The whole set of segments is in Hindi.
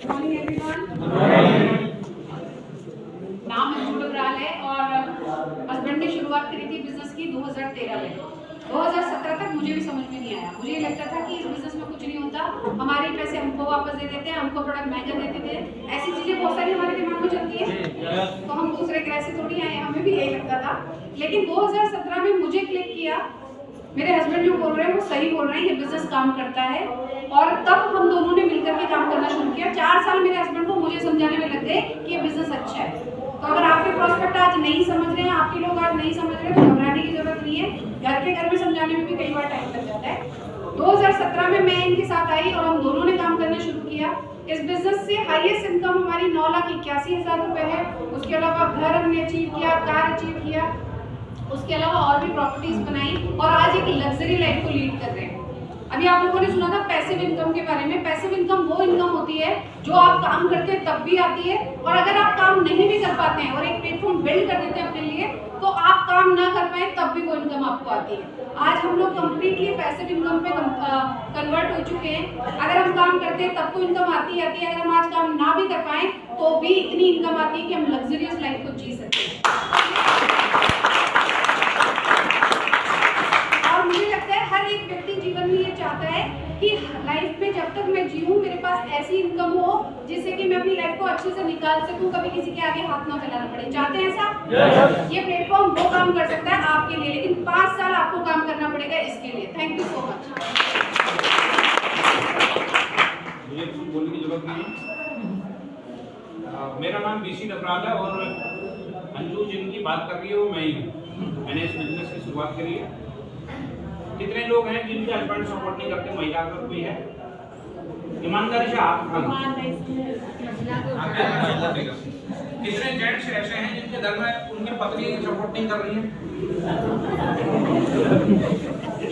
Morning everyone. नाम अंजू डबराल है और हस्बैंड ने शुरुआत करी थी बिजनेस की 2013 में। 2017 तक मुझे भी समझ में नहीं आया। मुझे ये लगता था कि इस बिजनेस में कुछ नहीं होता, हमारे पैसे हमको वापस दे देते हैं, हमको प्रोडक्ट महंगा देते थे, ऐसी चीजें बहुत सारी हमारे दिमाग में चलती है, तो हम दूसरे ग्रह से थोड़ी आए, हमें भी यही लगता था। लेकिन 2017 में मुझे क्लिक किया, मेरे हस्बैंड जो बोल रहे हैं वो सही बोल रहे हैं, ये बिजनेस काम करता है। और तब हम दोनों ने मिलकर के काम करना शुरू किया। 4 साल मेरे हस्बैंड को मुझे समझाने में लग गए कि ये बिजनेस अच्छा है। तो अगर आपके प्रोस्पेक्ट आज नहीं समझ रहे हैं, आपके लोग आज नहीं समझ रहे, तो घबराने की जरूरत नहीं है। घर में समझाने में भी कई बार टाइम लग जाता है। 2017 में मैं इनके साथ आई और हम दोनों ने काम करना शुरू किया। इस बिजनेस से हाईएस्ट इनकम हमारी 9,81,000 रुपए है। उसके अलावा घर हमने अचीव किया, कार अचीव किया, उसके अलावा और भी प्रॉपर्टीज बनाई और आज एक लग्जरी लाइफ को लीड कर रहे हैं। अभी आप लोगों ने सुना था पैसिव इनकम के बारे में। पैसिव इनकम वो इनकम होती है जो आप काम करते हैं तब भी आती है, और अगर आप काम नहीं भी कर पाते हैं और एक प्लेटफॉर्म बिल्ड कर देते हैं अपने लिए, तो आप काम ना कर पाए तब भी वो इनकम आपको आती है। आज हम लोग कंप्लीटली पैसिव इनकम पे कन्वर्ट हो चुके हैं। अगर हम काम करते हैं तब तो इनकम आती है, अगर हम आज काम ना भी कर पाए तो भी इतनी इनकम आती है कि हम लग्जरियस लाइफ को जी सकते हैं। हर एक व्यक्ति जीवन में ये चाहता है कि लाइफ में जब तक मैं जीऊं मेरे पास ऐसी इनकम हो जिससे कि मैं अपनी लाइफ को अच्छे से निकाल सकूं, कभी किसी के आगे हाथ ना फैलाना पड़े। चाहते हैं ऐसा? yes. ये प्लेटफॉर्म वो काम कर सकता है आपके लिए, लेकिन 5 साल आपको काम करना पड़ेगा इसके लिए। Thank you so much. मुझे कुछ बोलने की जरूरत नहीं है। मेरा नाम बीसी डबराल है और अंजू जिनकी बात कर रही है वो मैं ही हूँ। मैंने इस बिजनेस की शुरुआत करी है। कितने लोग हैं जिनके हस्बैंड सपोर्ट नहीं करते? महिला अगर कोई है ईमानदारी से हाथ उठा लो। कितने जेंट्स ऐसे हैं जिनके घर में उनकी पत्नी सपोर्ट नहीं कर रही है?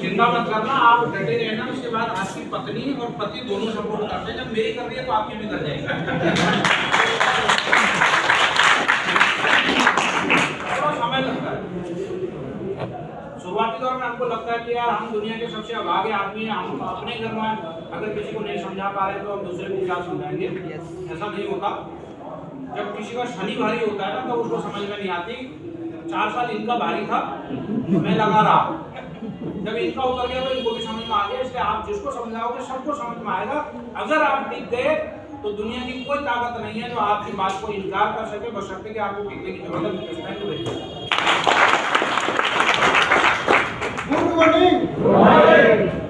चिंता मत करना, आप डटे रहना। उसके बाद आपकी पत्नी और पति दोनों सपोर्ट करते हैं। जब मेरी कर रही है तो आपकी भी कर जाएगी। समय लगता है। शुरुआती दौर में हमको लगता है कि यार हम दुनिया के सबसे आगे आदमी हैं, हम अपने घर में अगर किसी को नहीं समझा पा रहे तो हम दूसरे को क्या समझाएंगे? ऐसा नहीं होता। जब किसी का शनि भारी होता है ना तो उसको समझ में नहीं आती। 4 साल इनका भारी था, मैं लगा रहा। जब इनका उतर गया तो इनको भी समझ में आ गया। इसलिए आप जिसको समझाओगे सबको समझ में आएगा। अगर आप टिक गए तो दुनिया की कोई ताकत नहीं है जो आपकी बात को इनकार कर सके, बशर्ते कि आपको टिकने की जरूरत है। Good morning.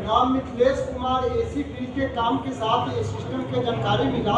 नाम मिथिलेश कुमार। एसी फ्रिज के काम के साथ ये सिस्टम के जानकारी मिला।